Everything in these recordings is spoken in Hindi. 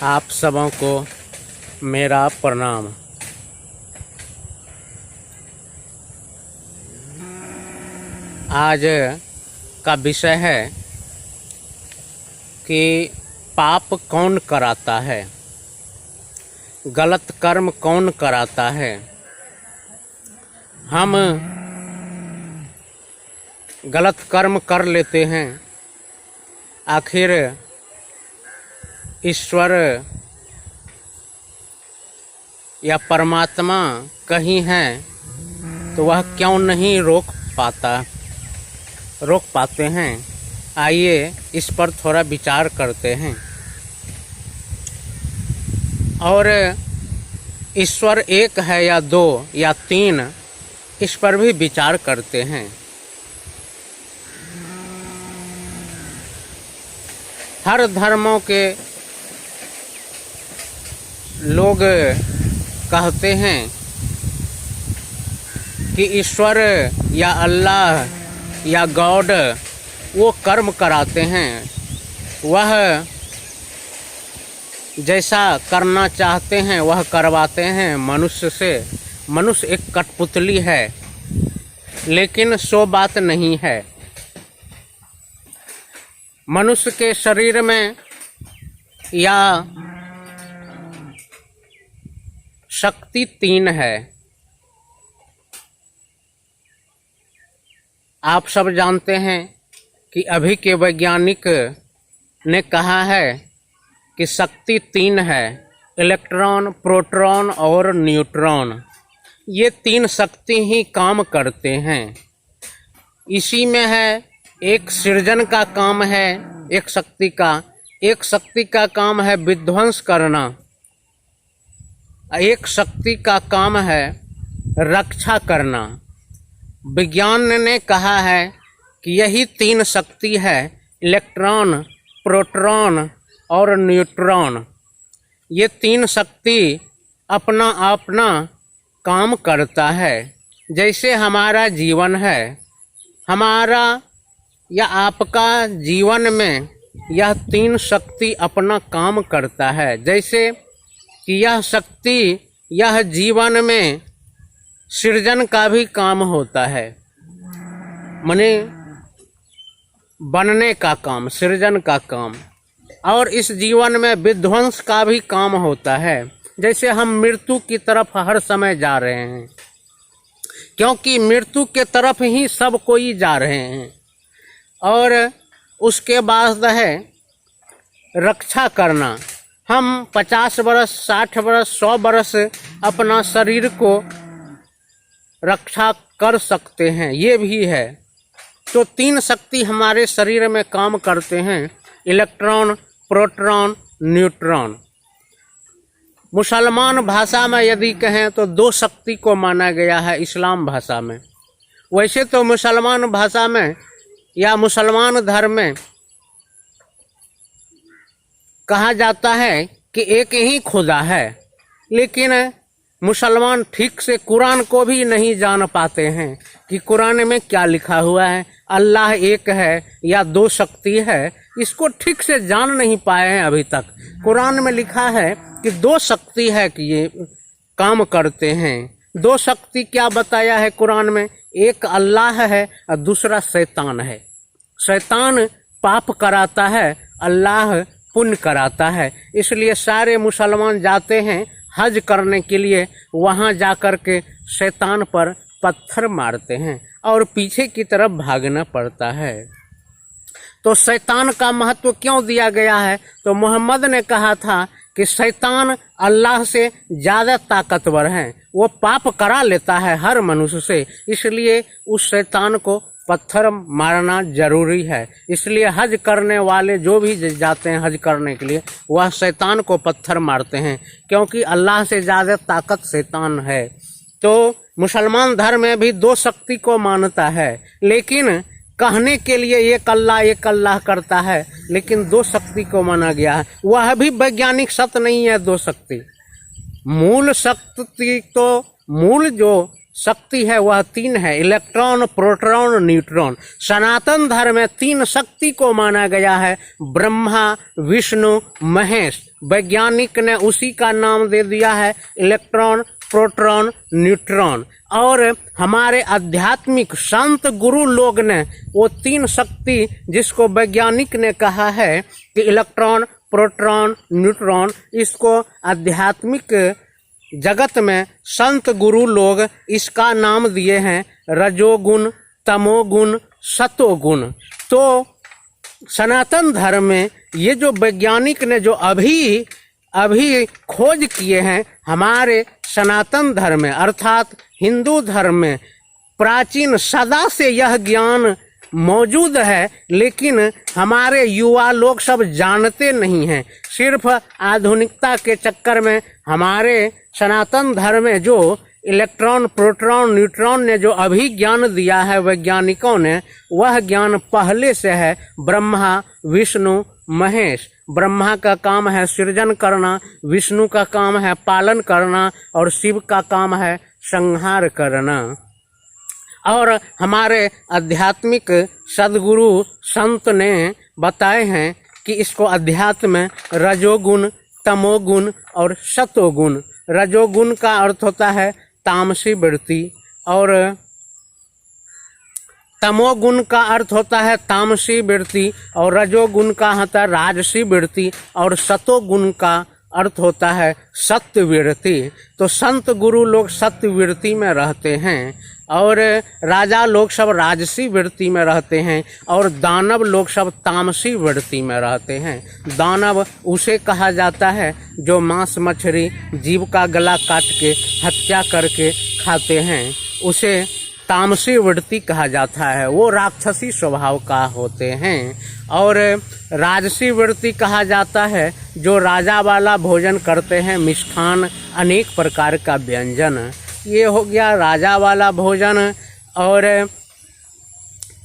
आप सबों को मेरा प्रणाम। आज का विषय है कि पाप कौन कराता है, गलत कर्म कौन कराता है। हम गलत कर्म कर लेते हैं, आखिर ईश्वर या परमात्मा कहीं है तो वह क्यों नहीं रोक पाते हैं। आइए इस पर थोड़ा विचार करते हैं और ईश्वर एक है या दो या तीन, इस पर भी विचार करते हैं। हर धर्मों के लोग कहते हैं कि ईश्वर या अल्लाह या गॉड वो कर्म कराते हैं, वह जैसा करना चाहते हैं वह करवाते हैं मनुष्य से। मनुष्य एक कठपुतली है, लेकिन सो बात नहीं है। मनुष्य के शरीर में या शक्ति तीन है। आप सब जानते हैं कि अभी के वैज्ञानिक ने कहा है कि शक्ति तीन है, इलेक्ट्रॉन, प्रोटॉन और न्यूट्रॉन। ये तीन शक्ति ही काम करते हैं। इसी में है, एक सृजन का काम है एक शक्ति का काम है विध्वंस करना, एक शक्ति का काम है रक्षा करना। विज्ञान ने कहा है कि यही तीन शक्ति है, इलेक्ट्रॉन, प्रोटॉन और न्यूट्रॉन। ये तीन शक्ति अपना अपना काम करता है। जैसे हमारा जीवन है, हमारा या आपका जीवन में यह तीन शक्ति अपना काम करता है। जैसे कि यह शक्ति यह जीवन में सृजन का भी काम होता है, माने बनने का काम, सृजन का काम, और इस जीवन में विध्वंस का भी काम होता है। जैसे हम मृत्यु की तरफ हर समय जा रहे हैं, क्योंकि मृत्यु के तरफ ही सब कोई जा रहे हैं। और उसके बाद है रक्षा करना। हम 50 वर्ष, 60 वर्ष, 100 वर्ष अपना शरीर को रक्षा कर सकते हैं, ये भी है। तो तीन शक्ति हमारे शरीर में काम करते हैं, इलेक्ट्रॉन, प्रोटॉन, न्यूट्रॉन। मुसलमान भाषा में यदि कहें तो दो शक्ति को माना गया है इस्लाम भाषा में। वैसे तो मुसलमान भाषा में या मुसलमान धर्म में कहा जाता है कि एक ही खुदा है, लेकिन मुसलमान ठीक से कुरान को भी नहीं जान पाते हैं कि कुरान में क्या लिखा हुआ है, अल्लाह एक है या दो शक्ति है, इसको ठीक से जान नहीं पाए हैं अभी तक। कुरान में लिखा है कि दो शक्ति है कि ये काम करते हैं। दो शक्ति क्या बताया है कुरान में? एक अल्लाह है और दूसरा शैतान है। शैतान पाप कराता है, अल्लाह पुण्य कराता है। इसलिए सारे मुसलमान जाते हैं हज करने के लिए, वहाँ जाकर के शैतान पर पत्थर मारते हैं और पीछे की तरफ भागना पड़ता है। तो शैतान का महत्व क्यों दिया गया है? तो मोहम्मद ने कहा था कि शैतान अल्लाह से ज़्यादा ताकतवर है, वो पाप करा लेता है हर मनुष्य से, इसलिए उस शैतान को पत्थर मारना जरूरी है। इसलिए हज करने वाले जो भी जाते हैं हज करने के लिए, वह शैतान को पत्थर मारते हैं, क्योंकि अल्लाह से ज़्यादा ताकत शैतान है। तो मुसलमान धर्म में भी दो शक्ति को मानता है, लेकिन कहने के लिए एक अल्लाह करता है, लेकिन दो शक्ति को माना गया है। वह भी वैज्ञानिक सत्य नहीं है दो शक्ति। मूल शक्ति तो मूल जो शक्ति है वह 3 है, इलेक्ट्रॉन, प्रोटॉन, न्यूट्रॉन। सनातन धर्म में 3 शक्ति को माना गया है, ब्रह्मा, विष्णु, महेश। वैज्ञानिक ने उसी का नाम दे दिया है इलेक्ट्रॉन, प्रोटॉन, न्यूट्रॉन। और हमारे आध्यात्मिक संत गुरु लोग ने वो 3 शक्ति जिसको वैज्ञानिक ने कहा है कि इलेक्ट्रॉन, प्रोटॉन, न्यूट्रॉन, इसको आध्यात्मिक जगत में संत गुरु लोग इसका नाम दिए हैं रजोगुण, तमोगुण, सतोगुण। तो सनातन धर्म में ये जो वैज्ञानिक ने जो अभी खोज किए हैं, हमारे सनातन धर्म में अर्थात हिंदू धर्म में प्राचीन सदा से यह ज्ञान मौजूद है, लेकिन हमारे युवा लोग सब जानते नहीं हैं। सिर्फ आधुनिकता के चक्कर में हमारे सनातन धर्म में जो इलेक्ट्रॉन, प्रोटॉन, न्यूट्रॉन ने जो अभी ज्ञान दिया है वैज्ञानिकों ने, वह ज्ञान पहले से है ब्रह्मा, विष्णु, महेश। ब्रह्मा का काम है सृजन करना, विष्णु का काम है पालन करना और शिव का काम है संहार करना। और हमारे आध्यात्मिक सदगुरु संत ने बताए हैं कि इसको अध्यात्म में रजोगुण, तमोगुण और सतोगुण। रजोगुण का अर्थ होता है तामसी वृत्ति और तमोगुण का अर्थ होता है तामसी वृत्ति और रजोगुण का होता है राजसी वृत्ति और सतोगुण का अर्थ होता है सत्य वृत्ति। तो संत गुरु लोग सत्य वृत्ति में रहते हैं और राजा लोग सब राजसी वृत्ति में रहते हैं और दानव लोग सब तामसी वृत्ति में रहते हैं। दानव उसे कहा जाता है जो मांस मछली जीव का गला काट के हत्या करके खाते हैं, उसे तामसी वृत्ति कहा जाता है, वो राक्षसी स्वभाव का होते हैं। और राजसी वृत्ति कहा जाता है जो राजा वाला भोजन करते हैं, मिष्ठान, अनेक प्रकार का व्यंजन। ये हो गया राजा वाला भोजन। और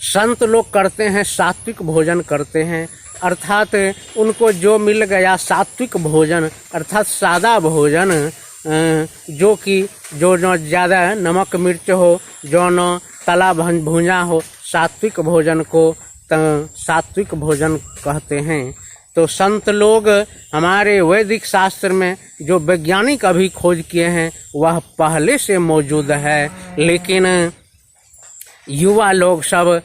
संत लोग करते हैं सात्विक भोजन करते हैं, अर्थात उनको जो मिल गया सात्विक भोजन अर्थात सादा भोजन, जो कि जो न ज़्यादा नमक मिर्च हो, जो न तला भुना हो, सात्विक भोजन को सात्विक भोजन कहते हैं। तो संत लोग हमारे वैदिक शास्त्र में जो वैज्ञानिक अभी खोज किए हैं वह पहले से मौजूद है, लेकिन युवा लोग सब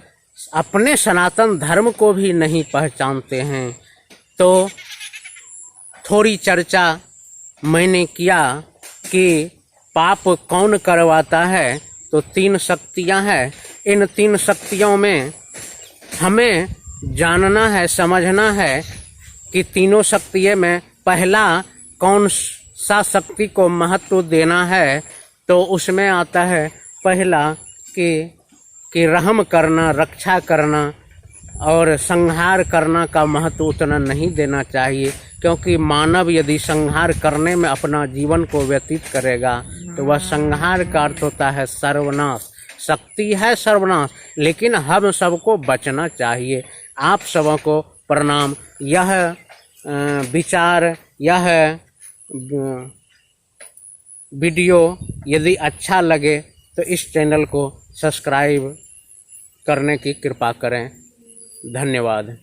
अपने सनातन धर्म को भी नहीं पहचानते हैं। तो थोड़ी चर्चा मैंने किया कि पाप कौन करवाता है, तो 3 शक्तियां हैं। इन 3 शक्तियों में हमें जानना है, समझना है कि तीनों शक्तियों में पहला कौन सा शक्ति को महत्व देना है। तो उसमें आता है पहला कि रहम करना, रक्षा करना और संहार करना का महत्व उतना नहीं देना चाहिए, क्योंकि मानव यदि संहार करने में अपना जीवन को व्यतीत करेगा तो वह संहार का अर्थ होता है सर्वनाश। शक्ति है सर्वनाश, लेकिन हम सबको बचना चाहिए। आप सबों को प्रणाम। यह विचार, यह वीडियो यदि अच्छा लगे तो इस चैनल को सब्सक्राइब करने की कृपा करें। धन्यवाद।